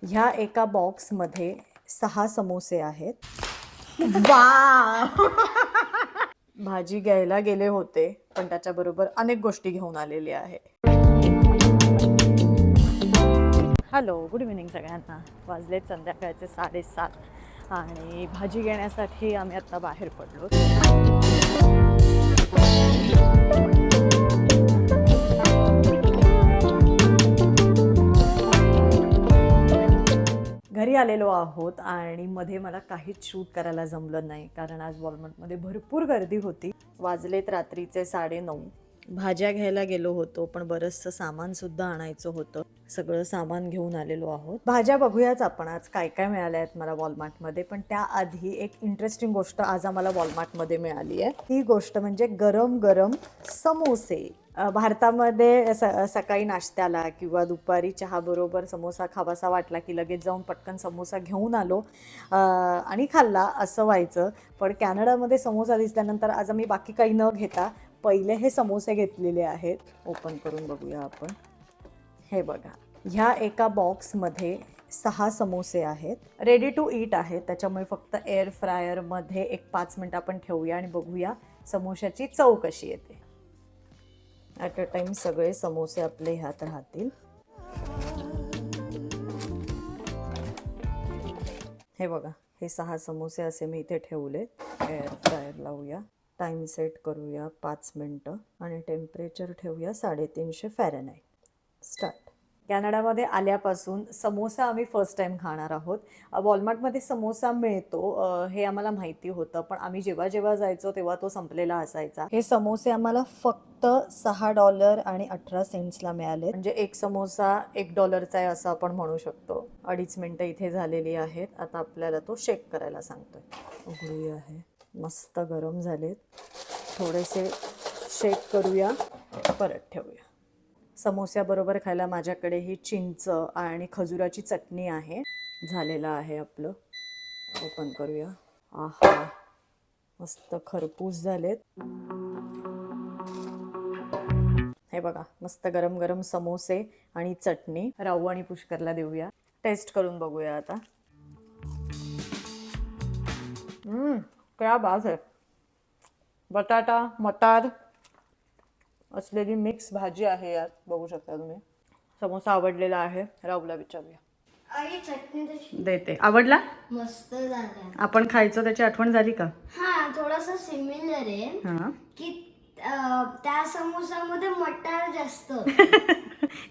ह्या एका बॉक्समध्ये 6 समोसे आहेत. वाव. भाजी घ्यायला गेले होते, पण त्याच्याबरोबर अनेक गोष्टी घेऊन आलेले आहे. हॅलो, गुड इव्हिनिंग सगळ्यांना. वाजलेत संध्याकाळचे 7:30 आणि भाजी घेण्यासाठी आम्ही आता बाहेर पडलो. घरी आलेलो आहोत आणि मध्ये मला काहीच शूट करायला जमलं नाही, कारण आज वॉलमार्टमध्ये भरपूर गर्दी होती. वाजलेत रात्रीचे 9:30. भाज्या घ्यायला गेलो होतो, पण बरंचसं सामानसुद्धा आणायचं होतं. सगळं सामान घेऊन आलेलो आहोत. भाज्या बघूयाच आपण आज काय काय मिळाल्या आहेत मला वॉलमार्टमध्ये. पण त्याआधी एक इंटरेस्टिंग गोष्ट आज आम्हाला वॉलमार्टमध्ये मिळाली आहे. ती गोष्ट म्हणजे गरम गरम समोसे. भारतामध्ये सकाळी नाश्त्याला किंवा दुपारी चहाबरोबर समोसा खावासा वाटला की लगेच जाऊन पटकन समोसा घेऊन आलो आणि खाल्ला असं व्हायचं. पण कॅनडामध्ये समोसा दिसल्यानंतर आज आम्ही बाकी काही न घेता पहिले हे समोसे घेतलेले आहेत. ओपन करून बघूया आपण. हे बघा, ह्या एका बॉक्समध्ये 6 समोसे आहेत. रेडी टू ईट आहेत, त्याच्यामुळे फक्त एअर फ्रायरमध्ये एक 5 मिनिट आपण ठेवूया आणि बघूया समोशाची चव कशी येते. ॲट अ टाइम सगळे समोसे आपले ह्यात राहतील. हे बघा, हे 6 समोसे असे मी इथे ठेवले. एअर फ्रायर लावूया, टाइम सेट करूया 5 मिनटं आणि टेम्परेचर ठेवूया 350 फॅरनहाईट. स्टार्ट. कॅनडामध्ये आल्यापासून समोसा आम्ही फर्स्ट टाईम खाणार आहोत. वॉलमार्टमध्ये समोसा मिळतो हे आम्हाला माहिती होतं, पण आम्ही जेव्हा जेव्हा जायचो तेव्हा तो संपलेला असायचा. हे समोसे आम्हाला फक्त $6.18 मिळाले. म्हणजे एक समोसा $1चा आहे असं आपण म्हणू शकतो. 2.5 मिनटं इथे झालेली आहेत. आता आपल्याला तो शेक करायला सांगतोय. उघडूया. हे मस्त गरम झालेत. थोडेसे शेक करूया, परत ठेवूया. समोस्याबरोबर खायला माझ्याकडे ही चिंच आणि खजुराची चटणी आहे. झालेलं आहे आपलं. ओपन करूया. आहा, मस्त खरपूस झालेत. हे बघा, मस्त गरम गरम समोसे आणि चटणी. राहू आणि पुष्करला देऊया. टेस्ट करून बघूया आता. क्या बात आहे. बटाटा मटार असलेली मिक्स भाजी आहे यात, बघू शकता तुम्ही. समोसा आवडलेला आहे. राहुलला विचारूया. चटणी देते. आवडला? मस्त झाला. आपण खायचं त्याची आठवण झाली का? हा, थोडासा सिमिलर आहे की त्या समोसामध्ये मटार जास्त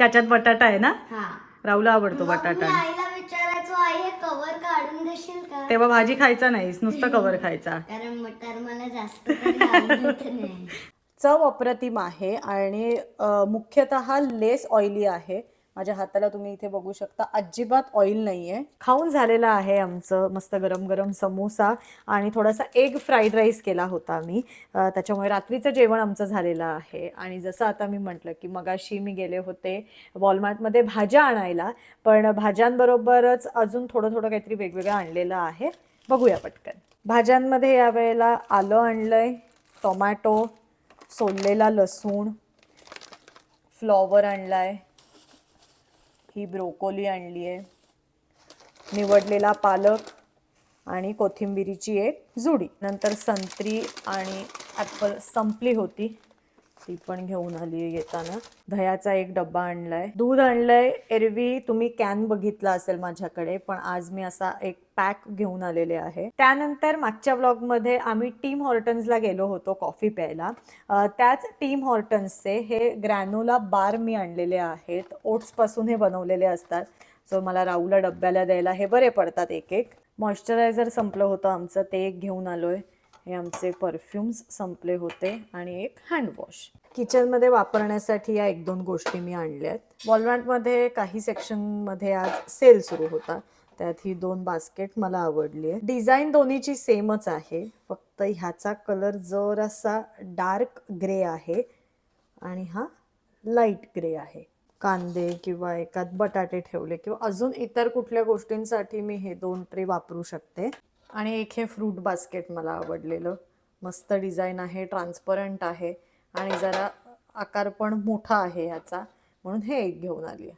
याच्यात बटाटा आहे ना? हा, राहुलला आवडतो मग मी बटाटा. आईला विचारायचो, आई हे कव्हर काढून देशील का? तेव्हा भाजी खायचा नाहीस, नुसतं कव्हर खायचा. कारण मटार मला जास्त तरी आवडत नाही. चव अप्रतिम आहे आणि मुख्यतः लेस ऑइली आहे. माझ्या हाताला तुम्ही इथे बघू शकता, अजिबात ऑइल नाही आहे. खाऊन झालेलं आहे आमचं मस्त गरम गरम समोसा आणि थोडासा एग फ्राईड राईस केला होता मी. त्याच्यामुळे रात्रीचं जेवण आमचं झालेलं आहे. आणि जसं आता मी म्हटलं की मगाशी मी गेले होते वॉलमार्टमध्ये भाज्या आणायला, पण भाज्यांबरोबरच अजून थोडं थोडं काहीतरी वेगवेगळं आणलेलं आहे. बघूया पटकन. भाज्यांमध्ये यावेळेला आलं आणलंय, टोमॅटो, सोललेला लसूण, फ्लॉवर आणलाय, ही ब्रोकोली आणली आहे, निवडलेला पालक आणि कोथिंबिरीची एक जुडी. नंतर संत्री आणि ॲपल संपली होती, ती पण घेऊन आली येताना. दह्याचा एक डब्बा आणलाय. दूध आणलंय. एरवी तुम्ही कॅन बघितला असेल माझ्याकडे, पण आज मी असा एक पॅक घेऊन आलेले आहे. त्यानंतर मागच्या व्लॉगमध्ये आम्ही टीम हॉर्टन्सला गेलो होतो कॉफी प्यायला. त्याच टीम हॉर्टन्सचे हे ग्रॅनोला बार मी आणलेले आहेत. ओट्सपासून हे बनवलेले असतात. सो मला राहूला डब्याला द्यायला हे बरे पडतात एक एक. मॉइश्चरायझर संपलं होतं आमचं, ते एक घेऊन आलोय. हे आमचे परफ्यूम्स संपले होते आणि एक हँडवॉश. किचनमध्ये वापरण्यासाठी या 1-2 गोष्टी मी आणल्या आहेत. वॉलमार्टमध्ये काही सेक्शनमध्ये आज सेल सुरू होता, त्यात ही 2 बास्केट मला आवडली आहे. डिझाईन दोन्हीची सेमच आहे, फक्त ह्याचा कलर जरासा डार्क ग्रे आहे आणि हा लाईट ग्रे आहे. कांदे किंवा एकात बटाटे ठेवले किंवा अजून इतर कुठल्या गोष्टींसाठी मी हे 2 ट्रे वापरू शकते. आणि एक हे फ्रूट बास्केट मला आवडलेलं. मस्त डिझाईन आहे, ट्रान्सपरंट आहे आणि जरा आकार पण मोठा आहे ह्याचा, म्हणून हे एक घेऊन आली आहे.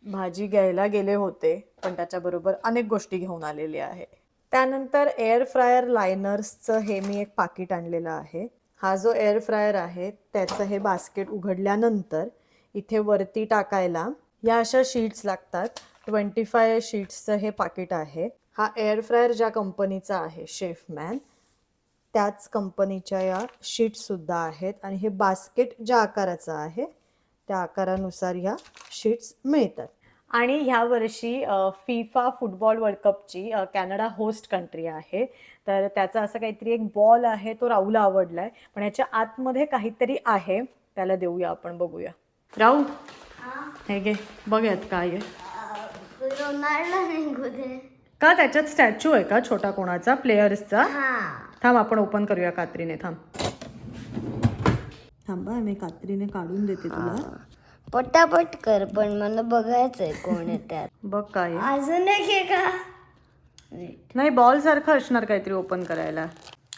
भाजी घ्यायला गेले होते, पण त्याच्याबरोबर अनेक गोष्टी घेऊन आलेले आहे. त्यानंतर एअर फ्रायर लायनर्सचं हे मी एक पाकिट आणलेलं आहे. हा जो एअर फ्रायर आहे त्याचं हे बास्केट उघडल्यानंतर इथे वरती टाकायला या अशा शीट्स लागतात. 25 शीट्सचं हे पाकिट आहे. हा एअर फ्रायर ज्या कंपनीचा आहे शेफमॅन, त्याच कंपनीच्या या शीट्ससुद्धा आहेत आणि हे बास्केट ज्या आकाराचं आहे त्या आकारानुसार ह्या शीट्स मिळतात. आणि ह्या वर्षी फिफा फुटबॉल वर्ल्ड कपची कॅनडा होस्ट कंट्री आहे, तर त्याचा असं काहीतरी एक बॉल आहे, तो राहूला आवडला आहे, पण ह्याच्या आतमध्ये काहीतरी आहे, त्याला देऊया आपण, बघूया. राहू, हे घे, बघूयात काय आहे. रोनाल्डो निघू दे. का त्याच्यात स्टॅच्यू आहे का छोटा कोणाचा प्लेयर्सचा? हा. थांब आपण ओपन करूया कात्रीने. थांबा, मी कात्रीने काढून देते तुला. पटापट कर, पण मला बघायचंय कोण आहे त्यात. बघ काय आहे. अजून एक आहे का? नाही, बॉल सारखं असणार काहीतरी ओपन करायला.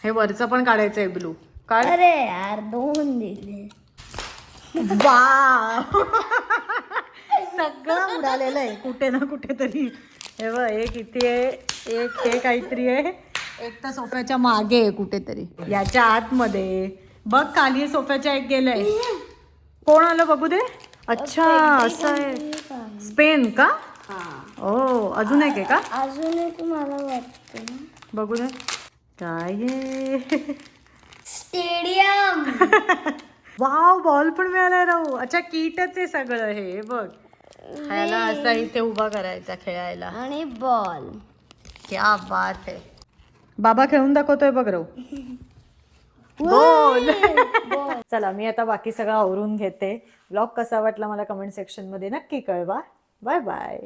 हे वरचं पण काढायचंय ब्लू. काढ. अरे यार, 2 दिले. वाव सगळं उडालेलं आहे कुठे ना कुठेतरी. हे बघ, एक इथे आहे, एक हे काहीतरी आहे, एक तर सोफ्याच्या मागे आहे कुठेतरी, याच्या आतमध्ये बघ. खाली सोफ्याच्या एक गेलंय. कोण आलं बघू दे. अच्छा, असं आहे. स्पेन का? ओ, अजून एक आहे का? अजून एक मला वाटतं. बघू दे काय आहे. स्टेडियम. वाव, बॉल पण मिळालाय राहू. अच्छा, किटच आहे सगळं हे. बघ, ह्याला असा इथे उभा करायचा खेळायला. आणि बॉल. क्या बात आहे. बाबा खेळून दाखवतोय बघ राहू. बोल. चला, मी आता बाकी सगळं आवरून घेते. व्लॉग कसा वाटला मला कमेंट सेक्शन मध्ये नक्की कळवा. Bye bye.